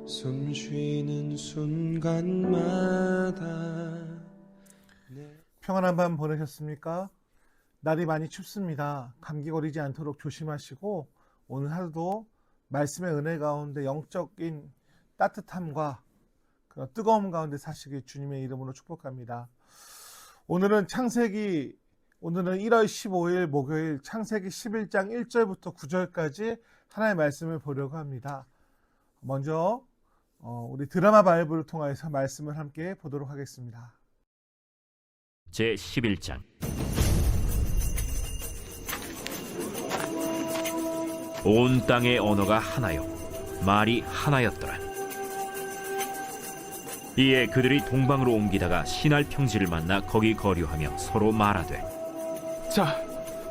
숨 쉬는 순간마다 평안한 밤 보내셨습니까? 날이 많이 춥습니다. 감기 걸리지 않도록 조심하시고 오늘 하루도 말씀의 은혜 가운데 영적인 따뜻함과 그런 뜨거움 가운데 사시길 주님의 이름으로 축복합니다. 오늘은 1월 15일 목요일 창세기 11장 1절부터 9절까지 하나님의 말씀을 보려고 합니다. 먼저 우리 드라마 바이블을 통해서 말씀을 함께 보도록 하겠습니다. 제11장 온 땅의 언어가 하나요 말이 하나였더라. 이에 그들이 동방으로 옮기다가 시날 평지를 만나 거기 거류하며 서로 말하되 자,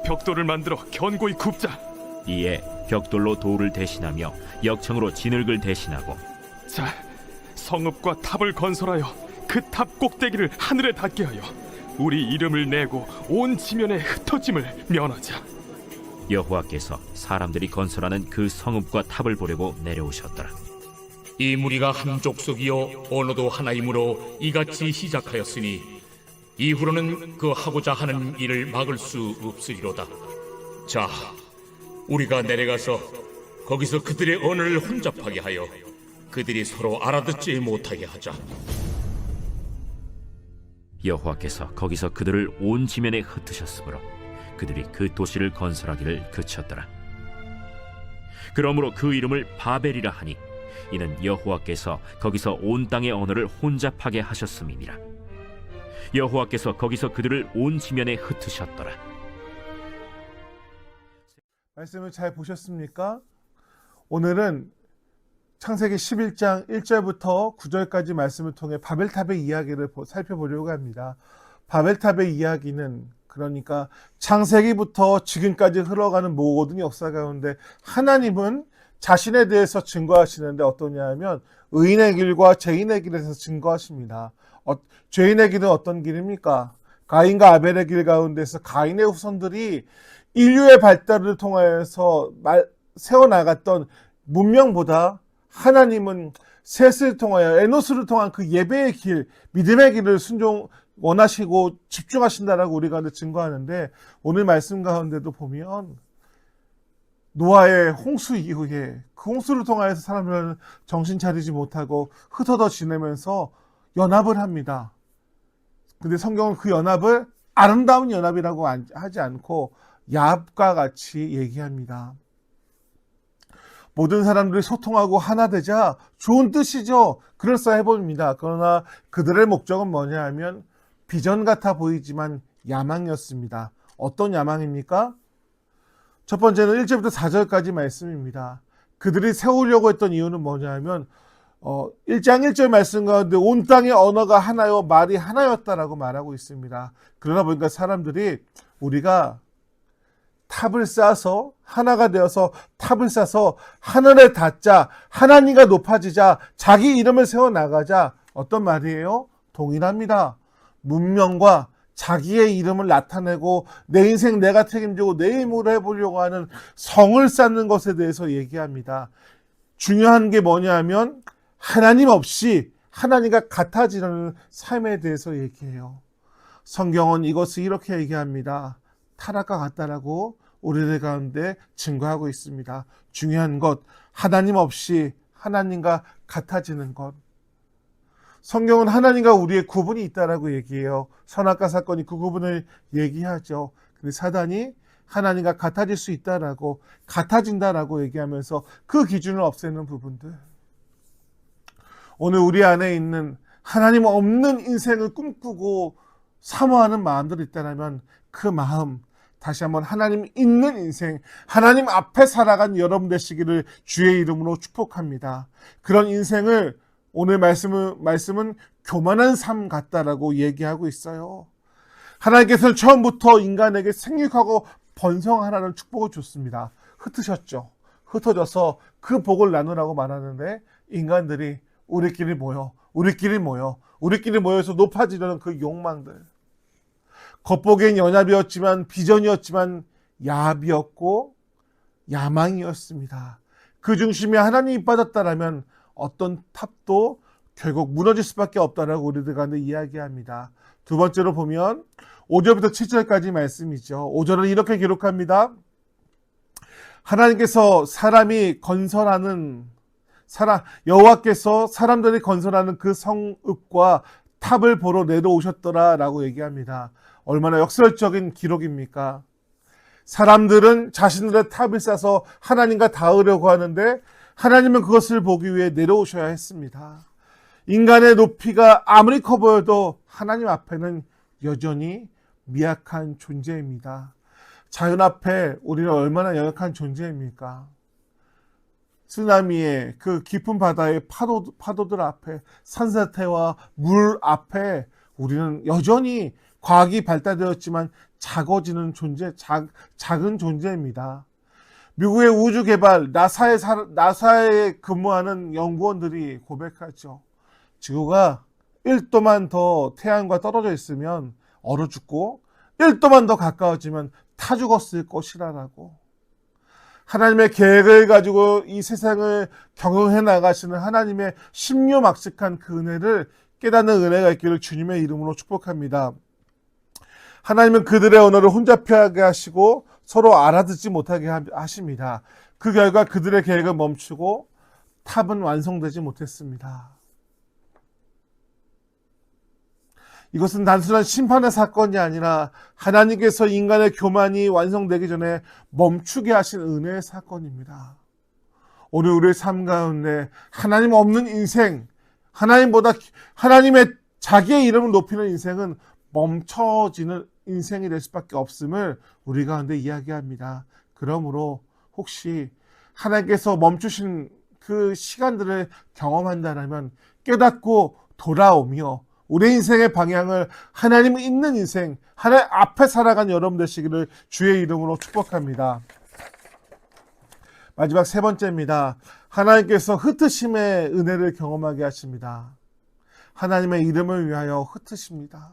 벽돌을 만들어 견고히 굽자. 이에 벽돌로 돌을 대신하며 역청으로 진흙을 대신하고 자, 성읍과 탑을 건설하여 그 탑 꼭대기를 하늘에 닿게 하여 우리 이름을 내고 온 지면에 흩어짐을 면하자. 여호와께서 사람들이 건설하는 그 성읍과 탑을 보려고 내려오셨더라. 이 무리가 한 족속이요 언어도 하나이므로 이같이 시작하였으니 이후로는 그 하고자 하는 일을 막을 수 없으리로다. 자, 우리가 내려가서 거기서 그들의 언어를 혼잡하게 하여 그들이 서로 알아듣지 못하게 하자. 여호와께서 거기서 그들을 온 지면에 흩으셨으므로 그들이 그 도시를 건설하기를 그쳤더라. 그러므로 그 이름을 바벨이라 하니 이는 여호와께서 거기서 온 땅의 언어를 혼잡하게 하셨음이니라. 여호와께서 거기서 그들을 온 지면에 흩으셨더라. 말씀을 잘 보셨습니까? 오늘은 창세기 11장 1절부터 9절까지 말씀을 통해 바벨탑의 이야기를 살펴보려고 합니다. 바벨탑의 이야기는 그러니까 창세기부터 지금까지 흘러가는 모든 역사 가운데 하나님은 자신에 대해서 증거하시는데 어떠냐 하면 의인의 길과 죄인의 길에서 증거하십니다. 죄인의 길은 어떤 길입니까? 가인과 아벨의 길 가운데서 가인의 후손들이 인류의 발달을 통하여서 세워나갔던 문명보다 하나님은 셋을 통하여 에노스를 통한 그 예배의 길, 믿음의 길을 원하시고 집중하신다라고 우리가 증거하는데 오늘 말씀 가운데도 보면 노아의 홍수 이후에 그 홍수를 통하여서 사람들은 정신 차리지 못하고 흩어져 지내면서 연합을 합니다. 근데 성경은 그 연합을 아름다운 연합이라고 하지 않고 야합과 같이 얘기합니다. 모든 사람들이 소통하고 하나 되자 좋은 뜻이죠. 그럴싸해 보입니다. 그러나 그들의 목적은 뭐냐 하면 비전 같아 보이지만 야망이었습니다. 어떤 야망입니까? 첫 번째는 1절부터 4절까지 말씀입니다. 그들이 세우려고 했던 이유는 뭐냐 하면 1장 1절 말씀 가운데 온 땅의 언어가 하나요 말이 하나였다라고 말하고 있습니다. 그러다 보니까 사람들이 우리가 탑을 쌓아서 하나가 되어서 탑을 쌓아서 하늘에 닿자, 하나님과 높아지자, 자기 이름을 세워나가자. 어떤 말이에요? 동일합니다. 문명과 자기의 이름을 나타내고 내 인생 내가 책임지고 내 힘으로 해보려고 하는 성을 쌓는 것에 대해서 얘기합니다. 중요한 게 뭐냐 하면 하나님 없이 하나님과 같아지는 삶에 대해서 얘기해요. 성경은 이것을 이렇게 얘기합니다. 타락과 같다라고 우리들 가운데 증거하고 있습니다. 중요한 것, 하나님 없이 하나님과 같아지는 것. 성경은 하나님과 우리의 구분이 있다라고 얘기해요. 선악과 사건이 그 구분을 얘기하죠. 근데 사단이 하나님과 같아질 수 있다라고, 같아진다라고 얘기하면서 그 기준을 없애는 부분들. 오늘 우리 안에 있는 하나님 없는 인생을 꿈꾸고 사모하는 마음들이 있다면 그 마음, 다시 한번 하나님 있는 인생, 하나님 앞에 살아간 여러분 되시기를 주의 이름으로 축복합니다. 그런 인생을 오늘 말씀은 교만한 삶 같다라고 얘기하고 있어요. 하나님께서는 처음부터 인간에게 생육하고 번성하라는 축복을 줬습니다. 흩으셨죠. 흩어져서 그 복을 나누라고 말하는데 인간들이 우리끼리 모여서 높아지려는 그 욕망들. 겉보기엔 연합이었지만 비전이었지만 야합이었고 야망이었습니다. 그 중심에 하나님이 빠졌다라면 어떤 탑도 결국 무너질 수밖에 없다라고 우리들 가운데 이야기합니다. 두 번째로 보면 5절부터 7절까지 말씀이죠. 5절은 이렇게 기록합니다. 하나님께서 여호와께서 사람들이 건설하는 그 성읍과 탑을 보러 내려오셨더라라고 얘기합니다. 얼마나 역설적인 기록입니까? 사람들은 자신들의 탑을 쌓아서 하나님과 닿으려고 하는데 하나님은 그것을 보기 위해 내려오셔야 했습니다. 인간의 높이가 아무리 커 보여도 하나님 앞에는 여전히 미약한 존재입니다. 자연 앞에 우리는 얼마나 연약한 존재입니까? 쓰나미의 그 깊은 바다의 파도들 앞에, 산사태와 물 앞에 우리는 여전히 과학이 발달되었지만 작아지는 존재, 작은 존재입니다. 미국의 우주개발, 나사에 근무하는 연구원들이 고백하죠. 지구가 1도만 더 태양과 떨어져 있으면 얼어 죽고 1도만 더 가까워지면 타 죽었을 것이라고. 하나님의 계획을 가지고 이 세상을 경영해 나가시는 하나님의 신묘막측한 그 은혜를 깨닫는 은혜가 있기를 주님의 이름으로 축복합니다. 하나님은 그들의 언어를 혼잡하게 하시고 서로 알아듣지 못하게 하십니다. 그 결과 그들의 계획은 멈추고 탑은 완성되지 못했습니다. 이것은 단순한 심판의 사건이 아니라 하나님께서 인간의 교만이 완성되기 전에 멈추게 하신 은혜의 사건입니다. 오늘 우리의 삶 가운데 하나님 없는 인생, 하나님보다 하나님의 자기의 이름을 높이는 인생은 멈춰지는 인생이 될 수밖에 없음을 우리 가운데 이야기합니다. 그러므로 혹시 하나님께서 멈추신 그 시간들을 경험한다면 깨닫고 돌아오며 우리 인생의 방향을 하나님 있는 인생, 하나님 앞에 살아간 여러분 되시기를 주의 이름으로 축복합니다. 마지막 세 번째입니다. 하나님께서 흩으심의 은혜를 경험하게 하십니다. 하나님의 이름을 위하여 흩으십니다.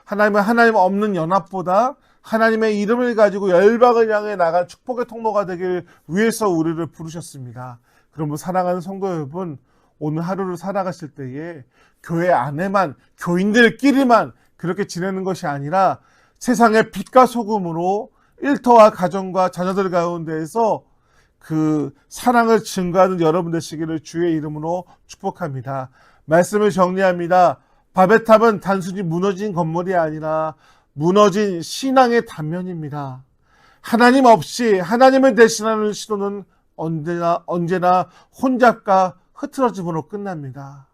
하나님은 하나님 없는 연합보다 하나님의 이름을 가지고 열방을 향해 나간 축복의 통로가 되길 위해서 우리를 부르셨습니다. 그러면 사랑하는 성도 여러분, 오늘 하루를 살아가실 때에 교회 안에만, 교인들끼리만 그렇게 지내는 것이 아니라 세상의 빛과 소금으로 일터와 가정과 자녀들 가운데에서 그 사랑을 증거하는 여러분 되시기를 주의 이름으로 축복합니다. 말씀을 정리합니다. 바벨탑은 단순히 무너진 건물이 아니라 무너진 신앙의 단면입니다. 하나님 없이 하나님을 대신하는 시도는 언제나 혼잡과 흐트러짐으로 끝납니다.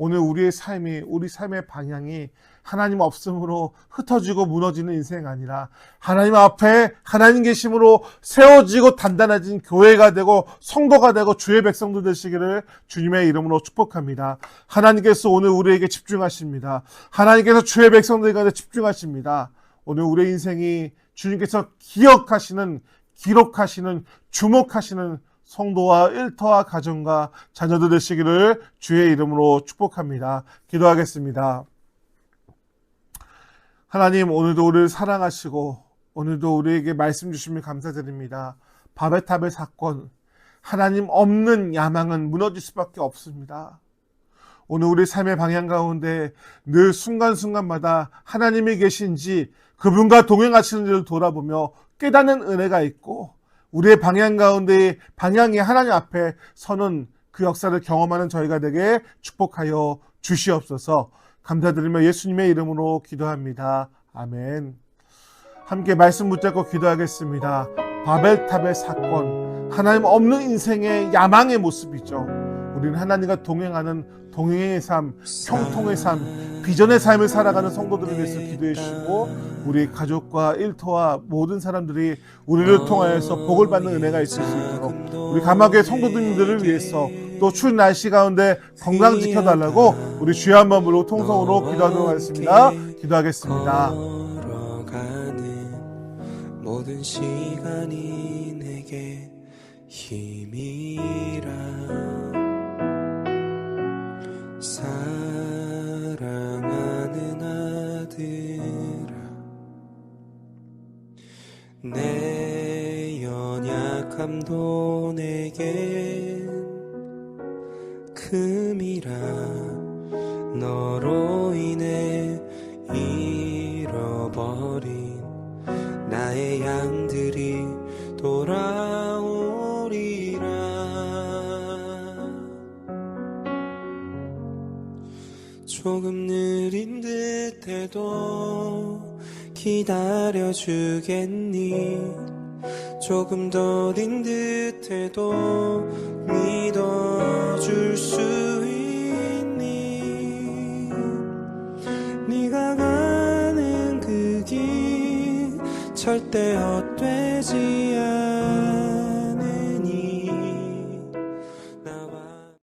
오늘 우리 삶의 방향이 하나님 없음으로 흩어지고 무너지는 인생이 아니라 하나님 앞에 하나님 계심으로 세워지고 단단해진 교회가 되고 성도가 되고 주의 백성들 되시기를 주님의 이름으로 축복합니다. 하나님께서 오늘 우리에게 집중하십니다. 하나님께서 주의 백성들 가운데 집중하십니다. 오늘 우리의 인생이 주님께서 기억하시는, 기록하시는, 주목하시는 성도와 일터와 가정과 자녀들 되시기를 주의 이름으로 축복합니다. 기도하겠습니다. 하나님, 오늘도 우리를 사랑하시고 오늘도 우리에게 말씀 주시면 감사드립니다. 바벨탑의 사건, 하나님 없는 야망은 무너질 수밖에 없습니다. 오늘 우리 삶의 방향 가운데 늘 순간순간마다 하나님이 계신지 그분과 동행하시는 일을 돌아보며 깨닫는 은혜가 있고 우리의 방향 가운데 방향이 하나님 앞에 서는 그 역사를 경험하는 저희가 되게 축복하여 주시옵소서. 감사드리며 예수님의 이름으로 기도합니다. 아멘. 함께 말씀 붙잡고 기도하겠습니다. 바벨탑의 사건, 하나님 없는 인생의 야망의 모습이죠. 우리는 하나님과 동행하는 동행의 삶, 형통의 삶, 비전의 삶을 살아가는 성도들을 위해서 기도해 주시고 우리 가족과 일터와 모든 사람들이 우리를 통하여서 복을 받는 은혜가 있을 수 있도록 우리 감화교회 성도님들을 위해서 또 추운 날씨 가운데 건강 지켜달라고 우리 주여 한 번 부르고 통성으로 기도하도록 하겠습니다. 기도하겠습니다. 모든 시간이 내게 힘이라 사랑하는 아들아 내 연약함도 내게 만큼이라 너로 인해 잃어버린 나의 양들이 돌아오리라. 조금 느린 듯해도 기다려주겠니? 조금 더딘 듯해도 믿어줄 수 있니? 네가 가는 그 길 절대 헛되지 않아.